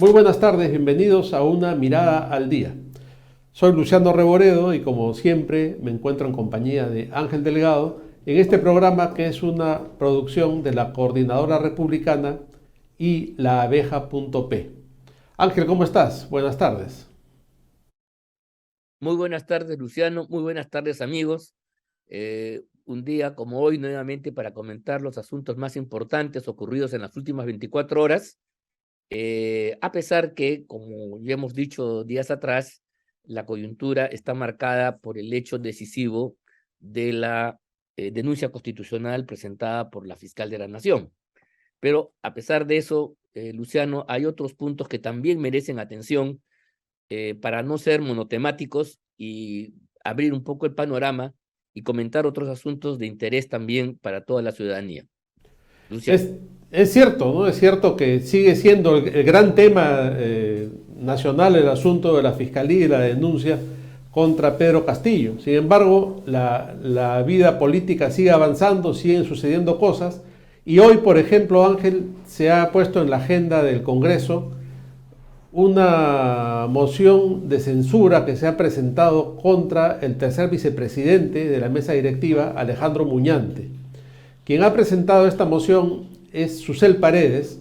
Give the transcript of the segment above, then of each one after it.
Muy buenas tardes, bienvenidos a Una Mirada al Día. Soy Luciano Reboredo y como siempre me encuentro en compañía de Ángel Delgado en este programa que es una producción de la Coordinadora Republicana y la abeja.p. Ángel, ¿cómo estás? Buenas tardes. Muy buenas tardes, Luciano. Muy buenas tardes, amigos. Un día como hoy, nuevamente, para comentar los asuntos más importantes ocurridos en las últimas 24 horas, a pesar que, como ya hemos dicho días atrás, la coyuntura está marcada por el hecho decisivo de la denuncia constitucional presentada por la fiscal de la Nación. Pero, a pesar de eso, Luciano, hay otros puntos que también merecen atención para no ser monotemáticos y abrir un poco el panorama y comentar otros asuntos de interés también para toda la ciudadanía. Luciano. Es, es cierto, ¿no? Es cierto que sigue siendo el gran tema nacional el asunto de la fiscalía y la denuncia contra Pedro Castillo. Sin embargo, la vida política sigue avanzando, siguen sucediendo cosas. Y hoy, por ejemplo, Ángel, se ha puesto en la agenda del Congreso una moción de censura que se ha presentado contra el tercer vicepresidente de la mesa directiva, Alejandro Muñante. Quien ha presentado esta moción es Susel Paredes,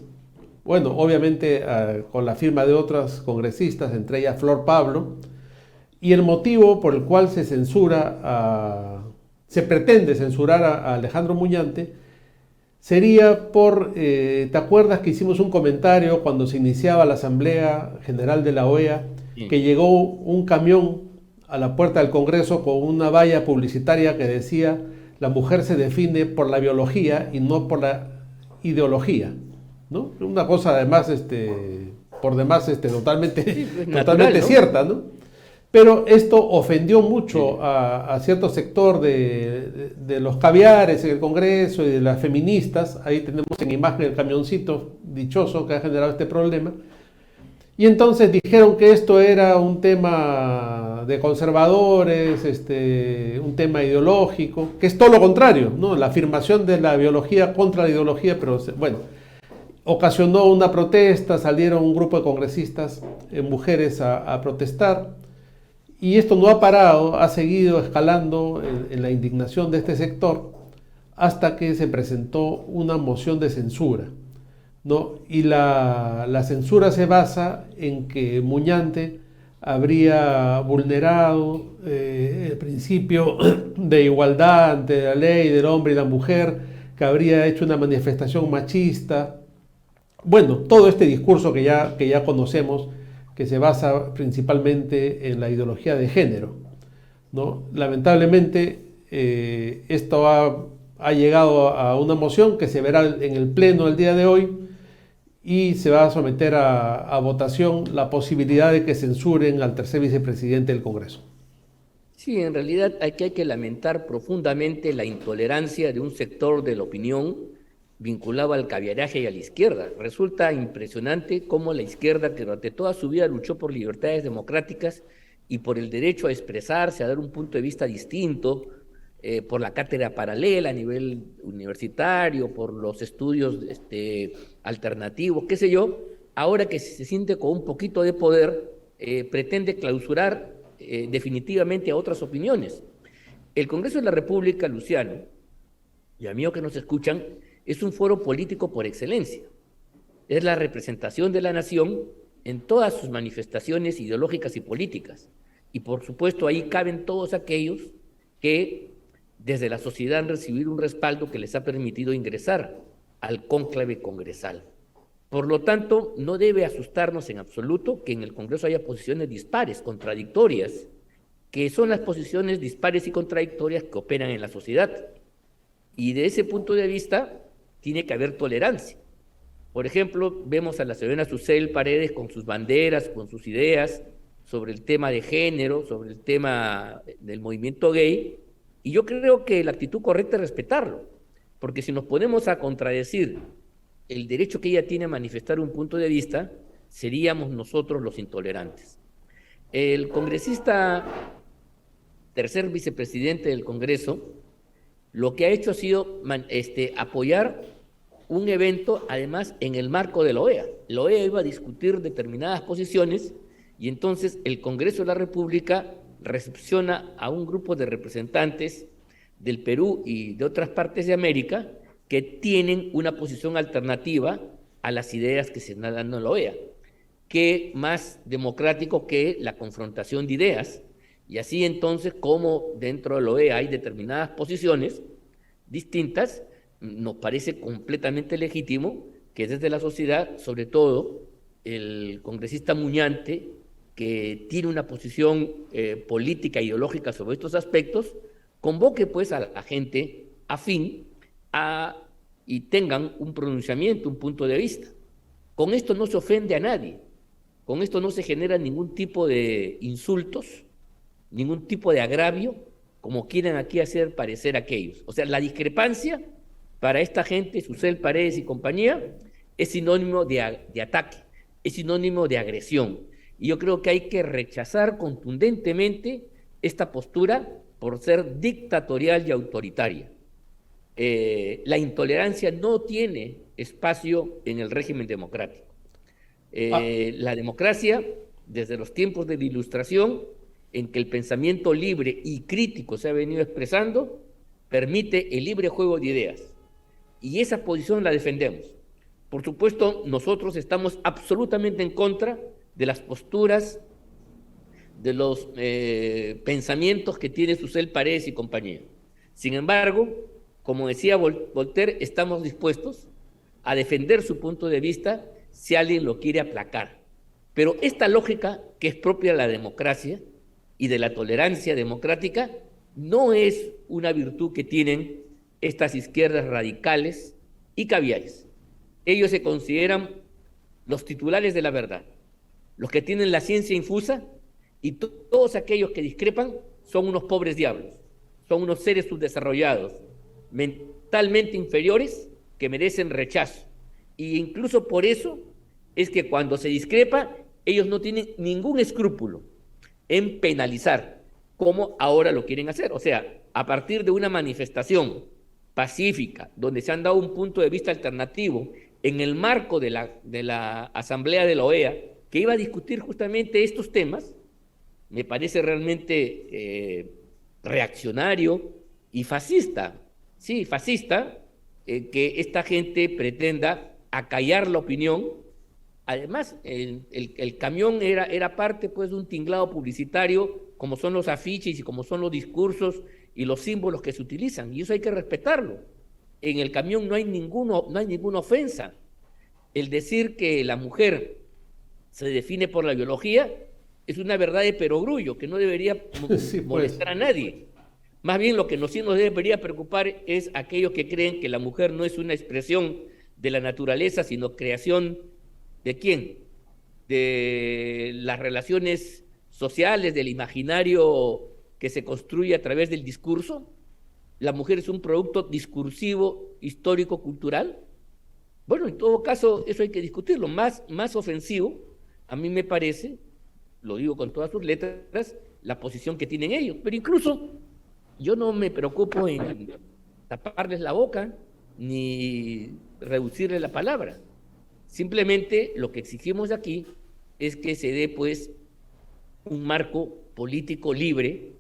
bueno, obviamente con la firma de otras congresistas, entre ellas Flor Pablo, y el motivo por el cual se pretende censurar a Alejandro Muñante sería ¿te acuerdas que hicimos un comentario cuando se iniciaba la Asamblea General de la OEA, Sí, que llegó un camión a la puerta del Congreso con una valla publicitaria que decía: la mujer se define por la biología y no por la ideología, ¿no? Una cosa además, por demás, sí, pues natural, totalmente ¿no? cierta, ¿no? Pero esto ofendió Sí. mucho a cierto sector de los caviares en el Congreso y de las feministas. Ahí tenemos en imagen el camioncito dichoso que ha generado este problema. Y entonces dijeron que esto era un tema de conservadores, un tema ideológico, que es todo lo contrario, ¿no? La afirmación de la biología contra la ideología, pero bueno, ocasionó una protesta, salieron un grupo de congresistas, mujeres, a protestar. Y esto no ha parado, ha seguido escalando en la indignación de este sector hasta que se presentó una moción de censura, ¿no? Y la censura se basa en que Muñante habría vulnerado el principio de igualdad ante la ley del hombre y la mujer, que habría hecho una manifestación machista. Bueno, todo este discurso que ya conocemos, que se basa principalmente en la ideología de género, ¿no? Lamentablemente, esto ha llegado a una moción que se verá en el Pleno el día de hoy y se va a someter a votación la posibilidad de que censuren al tercer vicepresidente del Congreso. Sí, en realidad hay que lamentar profundamente la intolerancia de un sector de la opinión vinculado al caviaraje y a la izquierda. Resulta impresionante cómo la izquierda, que durante toda su vida luchó por libertades democráticas y por el derecho a expresarse, a dar un punto de vista distinto, por la cátedra paralela a nivel universitario, por los estudios alternativos, qué sé yo, ahora que se siente con un poquito de poder, pretende clausurar definitivamente a otras opiniones. El Congreso de la República, Luciano, y amigos que nos escuchan, es un foro político por excelencia. Es la representación de la nación en todas sus manifestaciones ideológicas y políticas. Y por supuesto ahí caben todos aquellos que desde la sociedad han recibido un respaldo que les ha permitido ingresar al cónclave congresal. Por lo tanto, no debe asustarnos en absoluto que en el Congreso haya posiciones dispares, contradictorias, que son las posiciones dispares y contradictorias que operan en la sociedad. Y de ese punto de vista, tiene que haber tolerancia. Por ejemplo, vemos a la señora Susel Paredes con sus banderas, con sus ideas sobre el tema de género, sobre el tema del movimiento gay, y yo creo que la actitud correcta es respetarlo, porque si nos ponemos a contradecir el derecho que ella tiene a manifestar un punto de vista, seríamos nosotros los intolerantes. El congresista, tercer vicepresidente del Congreso, lo que ha hecho ha sido apoyar un evento, además, en el marco de la OEA. la OEA iba a discutir determinadas posiciones y entonces el Congreso de la República recepciona a un grupo de representantes del Perú y de otras partes de América que tienen una posición alternativa a las ideas que se dan en la OEA, que más democrático que la confrontación de ideas. Y así entonces, como dentro de la OEA hay determinadas posiciones distintas, nos parece completamente legítimo que desde la sociedad, sobre todo el congresista Muñante, que tiene una posición política e ideológica sobre estos aspectos, convoque pues a la gente afín y tengan un pronunciamiento, un punto de vista. Con esto no se ofende a nadie, con esto no se genera ningún tipo de insultos, ningún tipo de agravio, como quieren aquí hacer parecer aquellos. O sea, la discrepancia para esta gente, Susel Paredes y compañía, es sinónimo de ataque, es sinónimo de agresión. Y yo creo que hay que rechazar contundentemente esta postura por ser dictatorial y autoritaria. La intolerancia no tiene espacio en el régimen democrático. La democracia, desde los tiempos de la Ilustración, en que el pensamiento libre y crítico se ha venido expresando, permite el libre juego de ideas. Y esa posición la defendemos. Por supuesto, nosotros estamos absolutamente en contra de las posturas, de los pensamientos que tiene Susel Paredes y compañía. Sin embargo, como decía Voltaire, estamos dispuestos a defender su punto de vista si alguien lo quiere aplacar. Pero esta lógica, que es propia de la democracia y de la tolerancia democrática, no es una virtud que tienen estas izquierdas radicales y caviares. Ellos se consideran los titulares de la verdad, los que tienen la ciencia infusa, y todos aquellos que discrepan son unos pobres diablos, son unos seres subdesarrollados, mentalmente inferiores, que merecen rechazo. Y incluso por eso es que cuando se discrepa, ellos no tienen ningún escrúpulo en penalizar, como ahora lo quieren hacer. O sea, a partir de una manifestación pacífica, donde se han dado un punto de vista alternativo en el marco de la Asamblea de la OEA, que iba a discutir justamente estos temas, me parece realmente reaccionario y fascista. Sí, fascista, que esta gente pretenda acallar la opinión. Además, el camión era parte pues, de un tinglado publicitario, como son los afiches y como son los discursos y los símbolos que se utilizan, y eso hay que respetarlo. En el camión no hay ninguna ofensa. El decir que la mujer se define por la biología es una verdad de perogrullo que no debería sí, molestar a nadie. Más bien lo que sí nos debería preocupar es aquellos que creen que la mujer no es una expresión de la naturaleza, sino creación ¿de quién? De las relaciones sociales, del imaginario que se construye a través del discurso. La mujer es un producto discursivo, histórico, cultural. Bueno, en todo caso, eso hay que discutirlo. Más ofensivo, a mí me parece, lo digo con todas sus letras, la posición que tienen ellos. Pero incluso yo no me preocupo en taparles la boca ni reducirles la palabra. Simplemente lo que exigimos aquí es que se dé pues un marco político libre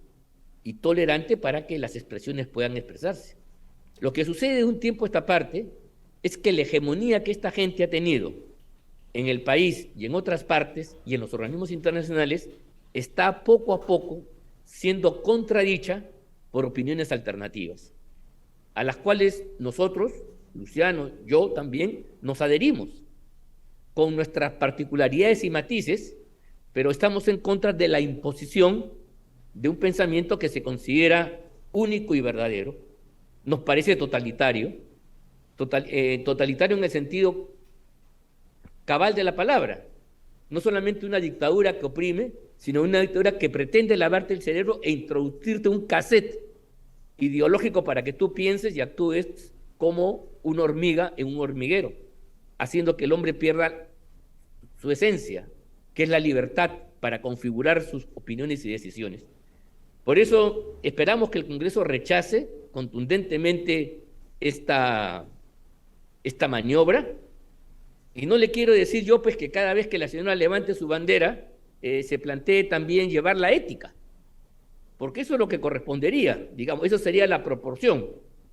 y tolerante para que las expresiones puedan expresarse. Lo que sucede de un tiempo a esta parte es que la hegemonía que esta gente ha tenido en el país y en otras partes y en los organismos internacionales está poco a poco siendo contradicha por opiniones alternativas, a las cuales nosotros, Luciano, yo también, nos adherimos con nuestras particularidades y matices, pero estamos en contra de la imposición de un pensamiento que se considera único y verdadero. Nos parece totalitario, totalitario en el sentido cabal de la palabra. No solamente una dictadura que oprime, sino una dictadura que pretende lavarte el cerebro e introducirte un cassette ideológico para que tú pienses y actúes como una hormiga en un hormiguero, haciendo que el hombre pierda su esencia, que es la libertad para configurar sus opiniones y decisiones. Por eso esperamos que el Congreso rechace contundentemente esta maniobra Y no le quiero decir yo pues que cada vez que la señora levante su bandera, se plantee también llevar la ética, porque eso es lo que correspondería, digamos, eso sería la proporción,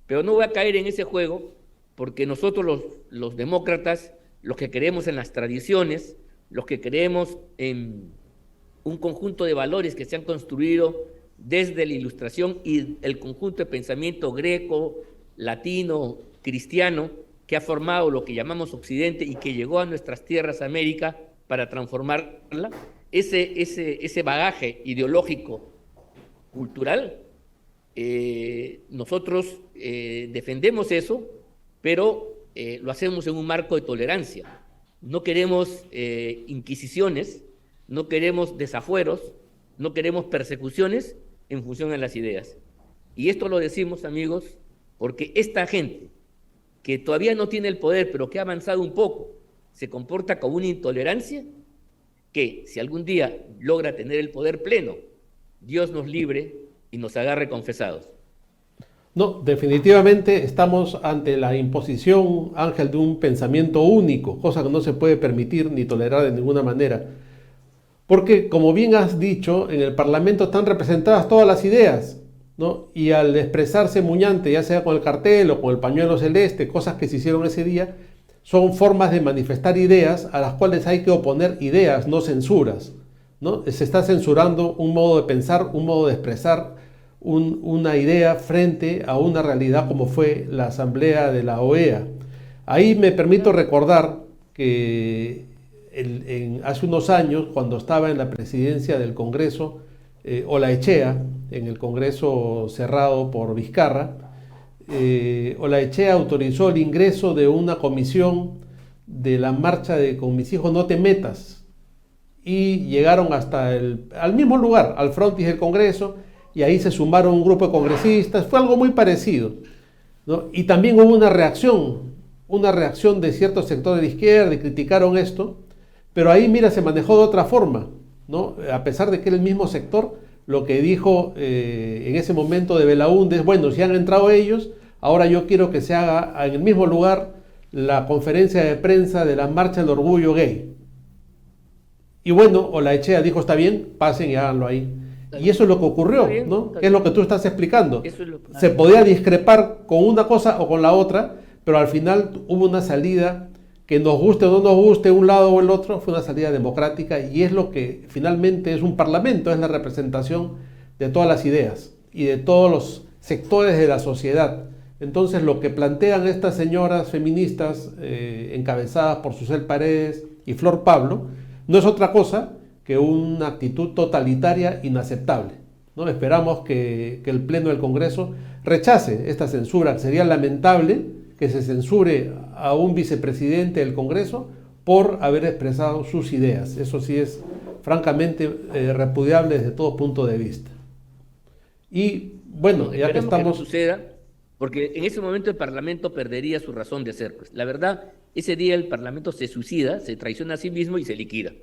pero no voy a caer en ese juego, porque nosotros los demócratas, los que creemos en las tradiciones, los que creemos en un conjunto de valores que se han construido desde la Ilustración y el conjunto de pensamiento greco, latino, cristiano, que ha formado lo que llamamos Occidente y que llegó a nuestras tierras, América, para transformarla, ese bagaje ideológico, cultural, nosotros defendemos eso, pero lo hacemos en un marco de tolerancia. No queremos inquisiciones, no queremos desafueros, no queremos persecuciones en función de las ideas. Y esto lo decimos, amigos, porque esta gente que todavía no tiene el poder, pero que ha avanzado un poco, se comporta con una intolerancia que, si algún día logra tener el poder pleno, Dios nos libre y nos agarre confesados. No, definitivamente estamos ante la imposición, Ángel, de un pensamiento único, cosa que no se puede permitir ni tolerar de ninguna manera. Porque, como bien has dicho, en el Parlamento están representadas todas las ideas, ¿no? Y al expresarse Muñante, ya sea con el cartel o con el pañuelo celeste, cosas que se hicieron ese día, son formas de manifestar ideas a las cuales hay que oponer ideas, no censuras, ¿no? Se está censurando un modo de pensar, un modo de expresar una idea frente a una realidad como fue la asamblea de la OEA. Ahí me permito recordar que hace unos años, cuando estaba en la presidencia del Congreso, Olaechea, en el Congreso cerrado por Vizcarra, Olaechea autorizó el ingreso de una comisión de la marcha de Con mis hijos no te metas, y llegaron hasta al mismo lugar, al frontis del Congreso, y ahí se sumaron un grupo de congresistas. Fue algo muy parecido, ¿no? Y también hubo una reacción de ciertos sectores de izquierda y criticaron esto, pero ahí, mira, se manejó de otra forma, ¿no? A pesar de que era el mismo sector, lo que dijo en ese momento de Belaúnde es, bueno, si han entrado ellos, ahora yo quiero que se haga en el mismo lugar la conferencia de prensa de la Marcha del Orgullo Gay. Y bueno, Olaechea dijo, está bien, pasen y háganlo ahí. Y eso es lo que ocurrió, ¿no? Que es lo que tú estás explicando. Se podía discrepar con una cosa o con la otra, pero al final hubo una salida que nos guste o no nos guste un lado o el otro, fue una salida democrática, y es lo que finalmente es un parlamento, es la representación de todas las ideas y de todos los sectores de la sociedad. Entonces, lo que plantean estas señoras feministas encabezadas por Susel Paredes y Flor Pablo no es otra cosa que una actitud totalitaria inaceptable, ¿no? Esperamos que el Pleno del Congreso rechace esta censura. Sería lamentable que se censure a un vicepresidente del Congreso por haber expresado sus ideas. Eso sí es francamente repudiable desde todo punto de vista. Y bueno, ya que estamos... Que no suceda, porque en ese momento el Parlamento perdería su razón de ser. Pues la verdad, ese día el Parlamento se suicida, se traiciona a sí mismo y se liquida.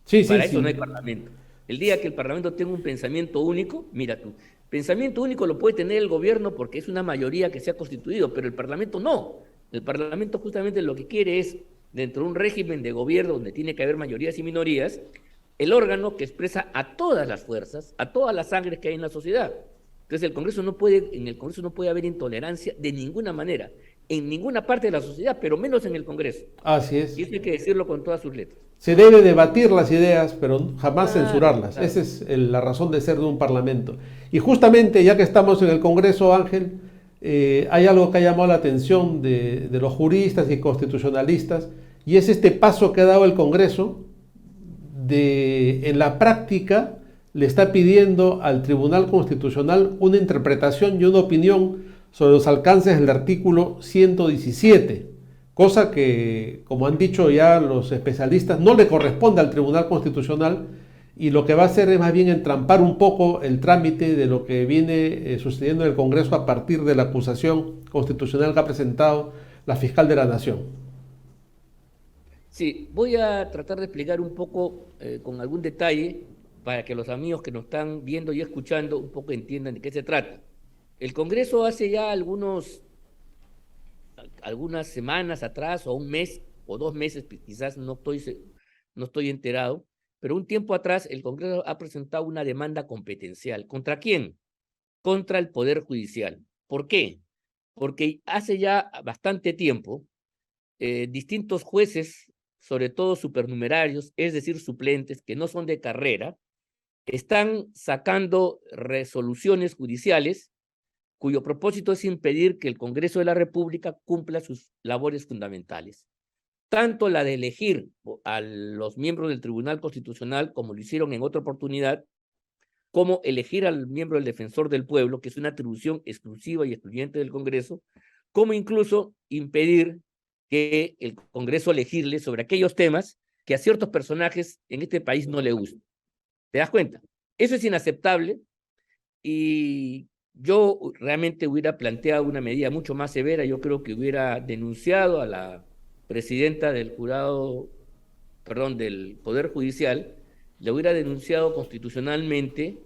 Sí, Para sí, eso sí. no hay Parlamento. El día que el Parlamento tenga un pensamiento único, mira tú, pensamiento único lo puede tener el gobierno porque es una mayoría que se ha constituido, pero el Parlamento no. El Parlamento justamente lo que quiere es, dentro de un régimen de gobierno donde tiene que haber mayorías y minorías, el órgano que expresa a todas las fuerzas, a todas las sangres que hay en la sociedad. Entonces en el Congreso no puede haber intolerancia de ninguna manera, en ninguna parte de la sociedad, pero menos en el Congreso. Así es. Y eso hay que decirlo con todas sus letras. Se debe debatir las ideas, pero jamás censurarlas. Claro. Esa es la razón de ser de un parlamento. Y justamente, ya que estamos en el Congreso, Ángel, hay algo que ha llamado la atención de los juristas y constitucionalistas, y es este paso que ha dado el Congreso en la práctica le está pidiendo al Tribunal Constitucional una interpretación y una opinión sobre los alcances del artículo 117, cosa que, como han dicho ya los especialistas, no le corresponde al Tribunal Constitucional, y lo que va a hacer es más bien entrampar un poco el trámite de lo que viene sucediendo en el Congreso a partir de la acusación constitucional que ha presentado la fiscal de la Nación. Sí, voy a tratar de explicar un poco con algún detalle para que los amigos que nos están viendo y escuchando un poco entiendan de qué se trata. El Congreso hace ya algunas semanas atrás o un mes o 2 meses, quizás no estoy enterado, pero un tiempo atrás el Congreso ha presentado una demanda competencial. ¿Contra quién? Contra el Poder Judicial. ¿Por qué? Porque hace ya bastante tiempo distintos jueces, sobre todo supernumerarios, es decir, suplentes, que no son de carrera, están sacando resoluciones judiciales cuyo propósito es impedir que el Congreso de la República cumpla sus labores fundamentales. Tanto la de elegir a los miembros del Tribunal Constitucional, como lo hicieron en otra oportunidad, como elegir al miembro del Defensor del Pueblo, que es una atribución exclusiva y excluyente del Congreso, como incluso impedir que el Congreso legisle sobre aquellos temas que a ciertos personajes en este país no le gustan. ¿Te das cuenta? Eso es inaceptable y yo realmente hubiera planteado una medida mucho más severa. Yo creo que hubiera denunciado a la presidenta del jurado, perdón, del Poder Judicial, le hubiera denunciado constitucionalmente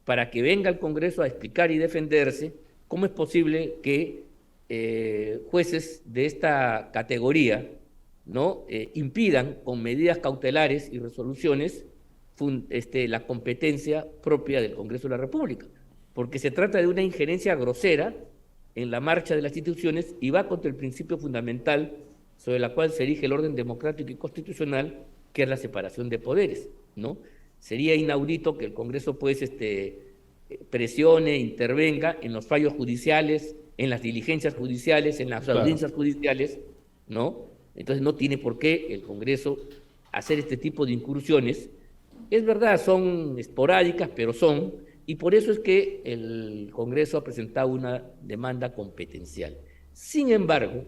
para que venga al Congreso a explicar y defenderse cómo es posible que jueces de esta categoría, ¿no? Impidan con medidas cautelares y resoluciones la competencia propia del Congreso de la República, porque se trata de una injerencia grosera en la marcha de las instituciones y va contra el principio fundamental sobre la cual se erige el orden democrático y constitucional, que es la separación de poderes, ¿no? Sería inaudito que el Congreso, pues, presione, intervenga en los fallos judiciales, en las diligencias judiciales, en las audiencias judiciales, ¿no? Entonces no tiene por qué el Congreso hacer este tipo de incursiones. Es verdad, son esporádicas, pero son, y por eso es que el Congreso ha presentado una demanda competencial. Sin embargo,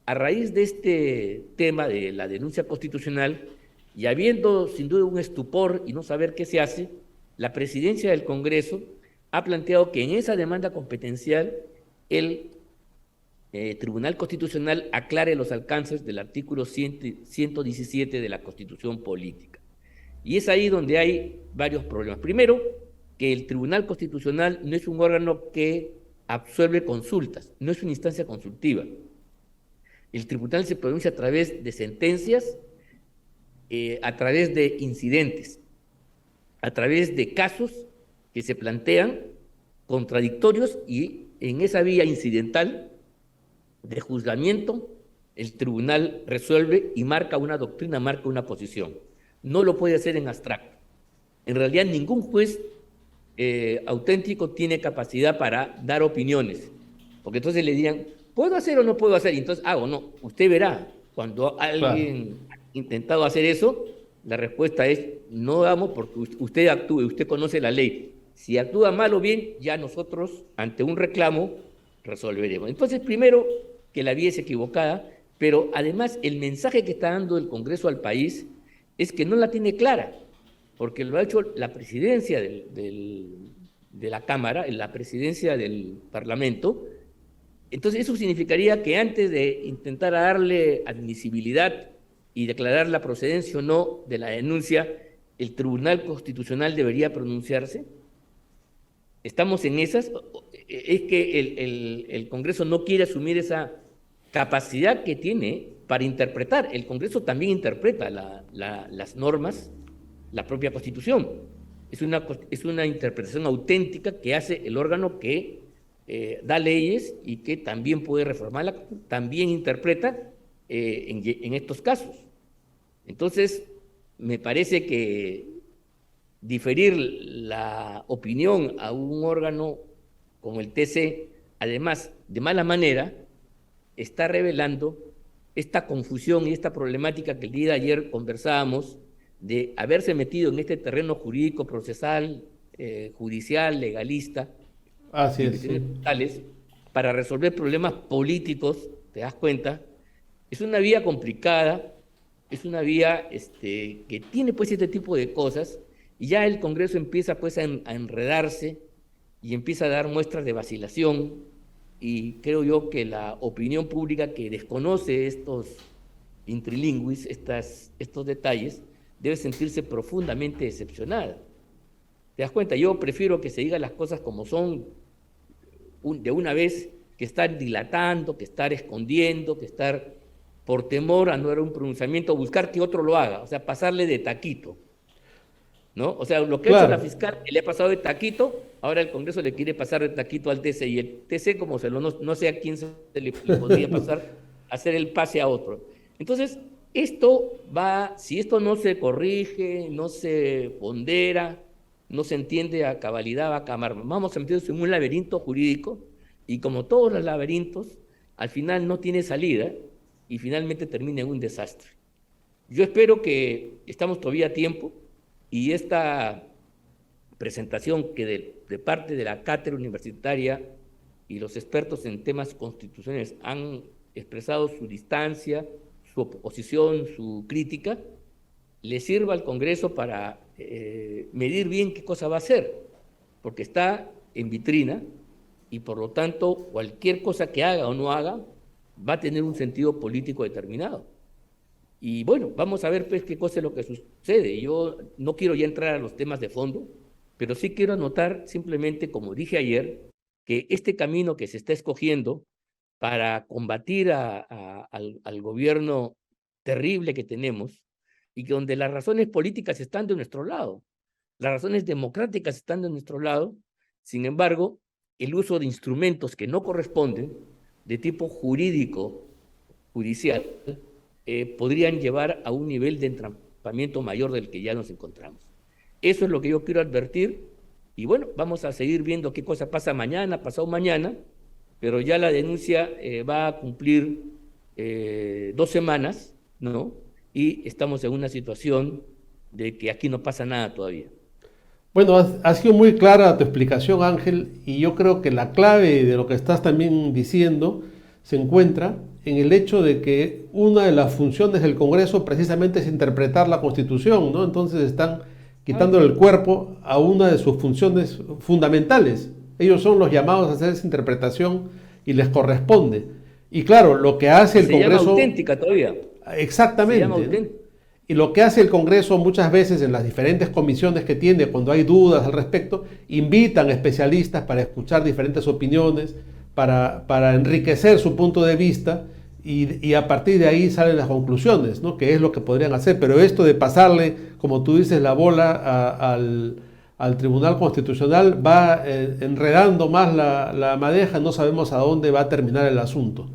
a raíz de este tema de la denuncia constitucional, y habiendo sin duda un estupor y no saber qué se hace, la presidencia del Congreso ha planteado que en esa demanda competencial el Tribunal Constitucional aclare los alcances del artículo 117 de la Constitución Política. Y es ahí donde hay varios problemas. Primero, que el Tribunal Constitucional no es un órgano que absuelve consultas, no es una instancia consultiva. El tribunal se pronuncia a través de sentencias, a través de incidentes, a través de casos que se plantean contradictorios, y en esa vía incidental de juzgamiento el tribunal resuelve y marca una doctrina, marca una posición. No lo puede hacer en abstracto. En realidad ningún juez auténtico tiene capacidad para dar opiniones, porque entonces le dirían, ¿puedo hacer o no puedo hacer? Y entonces hago, no, usted verá, cuando alguien ha intentado hacer eso, la respuesta es, no vamos porque usted actúe, usted conoce la ley. Si actúa mal o bien, ya nosotros, ante un reclamo, resolveremos. Entonces, primero, que la vía es equivocada, pero además el mensaje que está dando el Congreso al país es que no la tiene clara, porque lo ha hecho la presidencia de la Cámara, la presidencia del Parlamento. Entonces eso significaría que antes de intentar darle admisibilidad y declarar la procedencia o no de la denuncia, el Tribunal Constitucional debería pronunciarse. Estamos en esas. Es que el Congreso no quiere asumir esa capacidad que tiene para interpretar. El Congreso también interpreta las normas, la propia Constitución. Es una interpretación auténtica que hace el órgano que da leyes y que también puede reformarla, también interpreta en estos casos. Entonces, me parece que diferir la opinión a un órgano como el TC, además de mala manera, está revelando esta confusión y esta problemática que el día de ayer conversábamos, de haberse metido en este terreno jurídico, procesal, judicial, legalista, Así es, sí. tales, para resolver problemas políticos. ¿Te das cuenta? Es una vía complicada, es una vía que tiene pues este tipo de cosas, y ya el Congreso empieza pues a enredarse y empieza a dar muestras de vacilación, y creo yo que la opinión pública que desconoce estos intrilingüis, estos detalles, debe sentirse profundamente decepcionada. ¿Te das cuenta? Yo prefiero que se digan las cosas como son de una vez, que estar dilatando, que estar escondiendo, que estar por temor a no dar un pronunciamiento, buscar que otro lo haga, o sea, pasarle de taquito, ¿no? O sea, lo que ha hecho la Claro, fiscal, que le ha pasado de taquito, ahora el Congreso le quiere pasar de taquito al TC, y el TC, como no sé a quién le podría pasar, hacer el pase a otro. Entonces, si esto no se corrige, no se pondera, no se entiende a cabalidad, vamos a meternos en un laberinto jurídico, y como todos los laberintos, al final no tiene salida, y finalmente termina en un desastre. Yo espero que estamos todavía a tiempo, y esta presentación que de parte de la cátedra universitaria y los expertos en temas constitucionales han expresado su distancia, su oposición, su crítica, le sirva al Congreso para medir bien qué cosa va a hacer, porque está en vitrina y por lo tanto cualquier cosa que haga o no haga va a tener un sentido político determinado. Y bueno, vamos a ver pues qué cosa es lo que sucede. Yo no quiero ya entrar a los temas de fondo, pero sí quiero anotar simplemente, como dije ayer, que este camino que se está escogiendo para combatir al gobierno terrible que tenemos, y que donde las razones políticas están de nuestro lado, las razones democráticas están de nuestro lado, sin embargo, el uso de instrumentos que no corresponden, de tipo jurídico, judicial, podrían llevar a un nivel de entrampamiento mayor del que ya nos encontramos. Eso es lo que yo quiero advertir, y bueno, vamos a seguir viendo qué cosa pasa mañana, pasado mañana, pero ya la denuncia va a cumplir 2 semanas, ¿no? Y estamos en una situación de que aquí no pasa nada todavía. bueno, ha sido muy clara tu explicación, Ángel, y yo creo que la clave de lo que estás también diciendo se encuentra en el hecho de que una de las funciones del Congreso precisamente es interpretar la Constitución, ¿no? Entonces están quitándole el cuerpo a una de sus funciones fundamentales. Ellos son los llamados a hacer esa interpretación y les corresponde. Y claro, lo que hace Y el se llama Congreso, auténtica todavía, se llama exactamente, ¿no? auténtica. Y lo que hace el Congreso muchas veces en las diferentes comisiones que tiene, cuando hay dudas al respecto, invitan especialistas para escuchar diferentes opiniones, para enriquecer su punto de vista y a partir de ahí salen las conclusiones, ¿no? Que es lo que podrían hacer. Pero esto de pasarle, como tú dices, la bola al Tribunal Constitucional va enredando más la madeja, no sabemos a dónde va a terminar el asunto.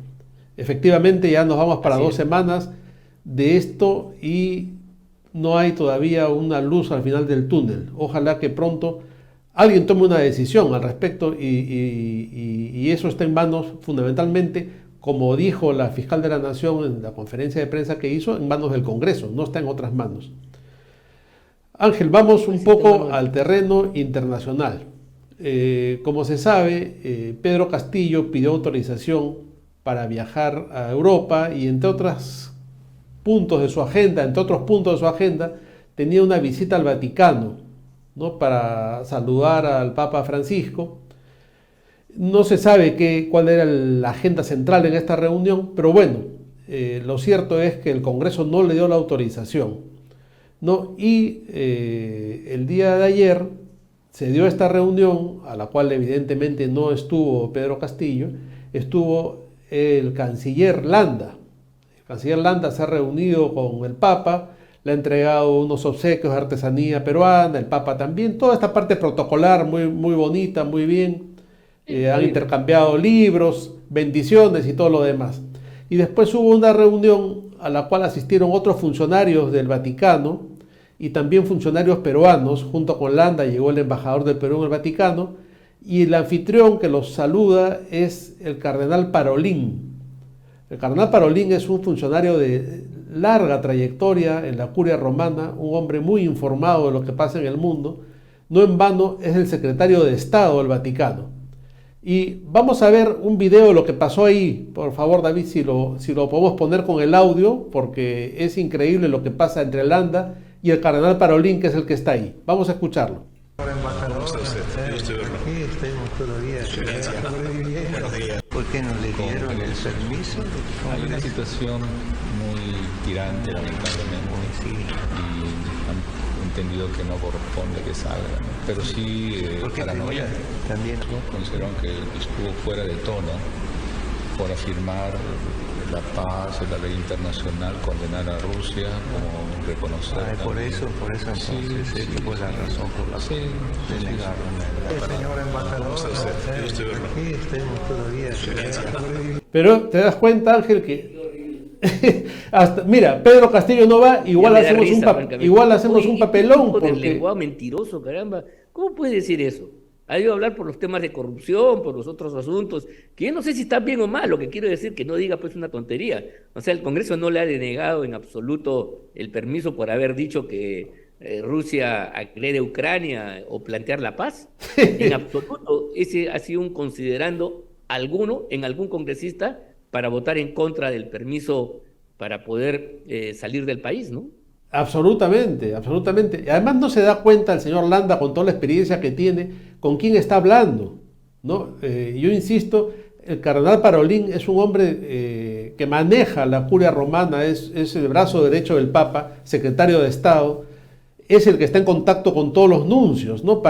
Efectivamente, ya nos vamos para Así 2 semanas de esto y no hay todavía una luz al final del túnel. Ojalá que pronto alguien tome una decisión al respecto y eso está en manos fundamentalmente, como dijo la fiscal de la Nación en la conferencia de prensa que hizo, en manos del Congreso, no está en otras manos. Ángel, vamos un Pues sí, poco al terreno internacional. Como se sabe, Pedro Castillo pidió autorización para viajar a Europa y entre otros puntos de su agenda, tenía una visita al Vaticano, ¿no? Para saludar al Papa Francisco. No se sabe cuál era la agenda central en esta reunión, pero bueno, lo cierto es que el Congreso no le dio la autorización, ¿no? Y el día de ayer se dio esta reunión, a la cual evidentemente no estuvo Pedro Castillo, estuvo el canciller Landa. El canciller Landa se ha reunido con el Papa, le ha entregado unos obsequios de artesanía peruana, el Papa también, toda esta parte protocolar muy, muy bonita, muy bien. Han intercambiado libros, bendiciones y todo lo demás. Y después hubo una reunión a la cual asistieron otros funcionarios del Vaticano y también funcionarios peruanos. Junto con Landa llegó el embajador del Perú en el Vaticano y el anfitrión que los saluda es el cardenal Parolín. El cardenal Parolín es un funcionario de larga trayectoria en la curia romana, un hombre muy informado de lo que pasa en el mundo. No en vano es el secretario de Estado del Vaticano. Y vamos a ver un video de lo que pasó ahí. Por favor, David, si lo podemos poner con el audio, porque es increíble lo que pasa entre Landa y el cardenal Parolín, que es el que está ahí. Vamos a escucharlo. ¿Cómo está usted? Aquí estamos todavía. Buenos días. ¿Por qué no le dieron el permiso? Hay una situación muy tirante, lamentablemente, Sí. y han entendido que no corresponde que salga, ¿no? Pero sí Porque paranoia. también Consideraron que estuvo fuera de tono por afirmar la paz, la ley internacional, condenar a Rusia, como reconocer. Por eso Sí, entonces sí, esta fue la razón por la sí, que denegaron. Señor embajador, aquí estemos todavía. Pero te das cuenta, Ángel, que hasta, mira, Pedro Castillo no va, igual Ya me da hacemos risa, francamente. igual hacemos Oye, un ¿y papelón, qué tipo de porque lenguaje mentiroso, caramba? ¿Cómo puede decir eso? Ha ido a hablar por los temas de corrupción, por los otros asuntos, que yo no sé si está bien o mal, lo que quiero decir que no diga pues una tontería. O sea, el Congreso no le ha denegado en absoluto el permiso por haber dicho que Rusia agrede a Ucrania o plantear la paz. En absoluto, ese ha sido un considerando alguno, en algún congresista, para votar en contra del permiso para poder salir del país, ¿no? absolutamente, absolutamente. Y además no se da cuenta el señor Landa, con toda la experiencia que tiene, con quién está hablando, ¿no? Yo insisto, el cardenal Parolín es un hombre que maneja la curia romana, es el brazo derecho del Papa, secretario de Estado, es el que está en contacto con todos los nuncios, ¿no?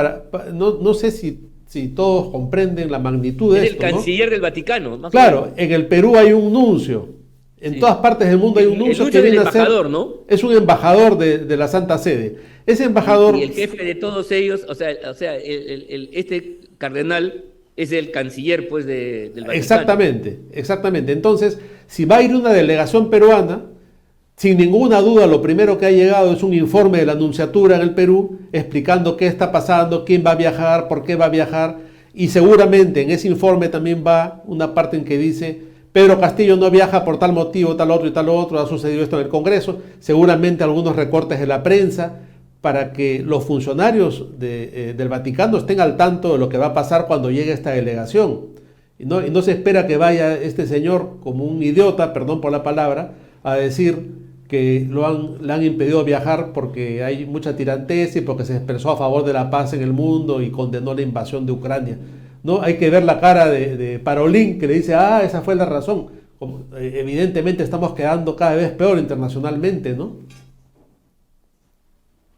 No sé si todos comprenden la magnitud de Es el esto, ¿no? canciller del Vaticano, más o Claro, menos. en el Perú hay un nuncio. En Sí. todas partes del mundo hay un El nuncio nuncio que es el viene a ser, embajador, ¿no? es un embajador de la Santa Sede. Ese embajador, Y el jefe de todos ellos, este cardenal es el canciller, pues, del Vaticano. exactamente, exactamente. Entonces, si va a ir una delegación peruana, sin ninguna duda, lo primero que ha llegado es un informe de la Nunciatura en el Perú explicando qué está pasando, quién va a viajar, por qué va a viajar, y seguramente en ese informe también va una parte en que dice Pedro Castillo no viaja por tal motivo, tal otro y tal otro, ha sucedido esto en el Congreso, seguramente algunos recortes de la prensa para que los funcionarios del Vaticano estén al tanto de lo que va a pasar cuando llegue esta delegación. Y no se espera que vaya este señor como un idiota, perdón por la palabra, a decir que le han impedido viajar porque hay mucha tiranteza y porque se expresó a favor de la paz en el mundo y condenó la invasión de Ucrania. ¿No? Hay que ver la cara de Parolín, que le dice, esa fue la razón. Evidentemente estamos quedando cada vez peor internacionalmente, ¿no?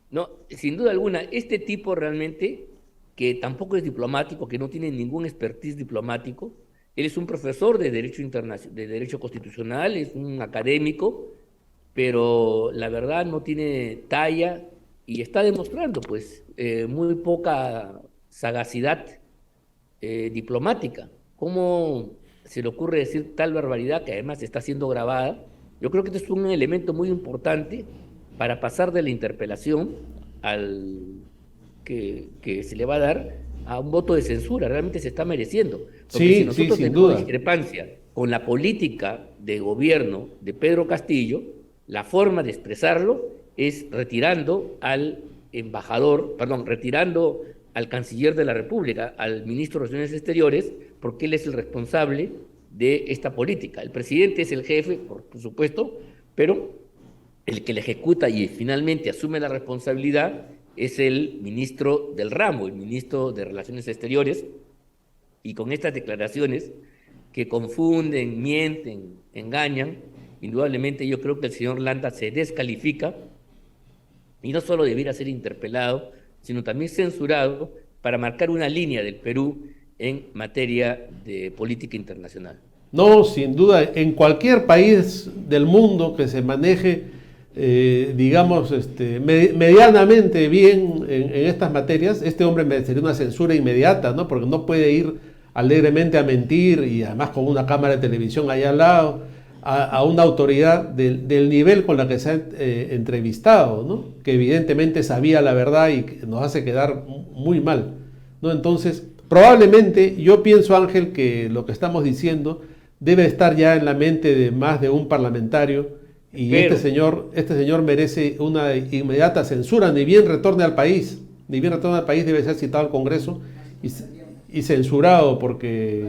No, sin duda alguna, este tipo realmente, que tampoco es diplomático, que no tiene ningún expertise diplomático, él es un profesor de de derecho constitucional, es un académico, pero la verdad no tiene talla y está demostrando pues muy poca sagacidad diplomática. ¿Cómo se le ocurre decir tal barbaridad que además está siendo grabada? Yo creo que este es un elemento muy importante para pasar de la interpelación al que se le va a dar a un voto de censura. Realmente se está mereciendo. Porque si Sí, sí, nosotros sin tenemos duda. discrepancia con la política de gobierno de Pedro Castillo, la forma de expresarlo es retirando al embajador, perdón, retirando al canciller de la República, al ministro de Relaciones Exteriores, porque él es el responsable de esta política. El presidente es el jefe, por supuesto, pero el que le ejecuta y finalmente asume la responsabilidad es el ministro del ramo, el ministro de Relaciones Exteriores, y con estas declaraciones que confunden, mienten, engañan, indudablemente yo creo que el señor Landa se descalifica y no solo debiera ser interpelado, sino también censurado para marcar una línea del Perú en materia de política internacional. No, sin duda, en cualquier país del mundo que se maneje, digamos, medianamente bien en estas materias, este hombre merecería una censura inmediata, ¿no? Porque no puede ir alegremente a mentir y además con una cámara de televisión allá al lado a una autoridad del nivel con la que se ha entrevistado, ¿no? Que evidentemente sabía la verdad y que nos hace quedar muy mal, ¿no? Entonces, probablemente yo pienso, Ángel, que lo que estamos diciendo debe estar ya en la mente de más de un parlamentario y Pero, este señor merece una inmediata censura, ni bien retorne al país, debe ser citado al Congreso y censurado porque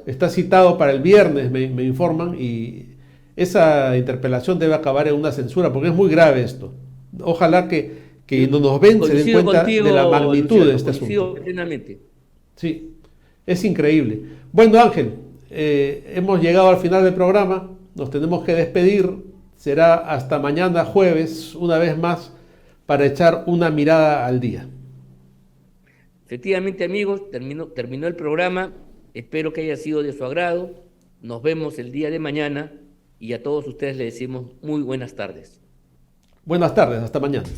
está citado para el viernes, me informan, y esa interpelación debe acabar en una censura porque es muy grave esto. Ojalá que no nos ven, se den coincido cuenta contigo, de la magnitud Luciano, de este coincido asunto. plenamente. Sí, es increíble. Bueno, Ángel, hemos llegado al final del programa, nos tenemos que despedir, será hasta mañana jueves, una vez más, para echar una mirada al día. Efectivamente, amigos, terminó el programa. Espero que haya sido de su agrado. Nos vemos el día de mañana y a todos ustedes les decimos muy buenas tardes. Buenas tardes, hasta mañana.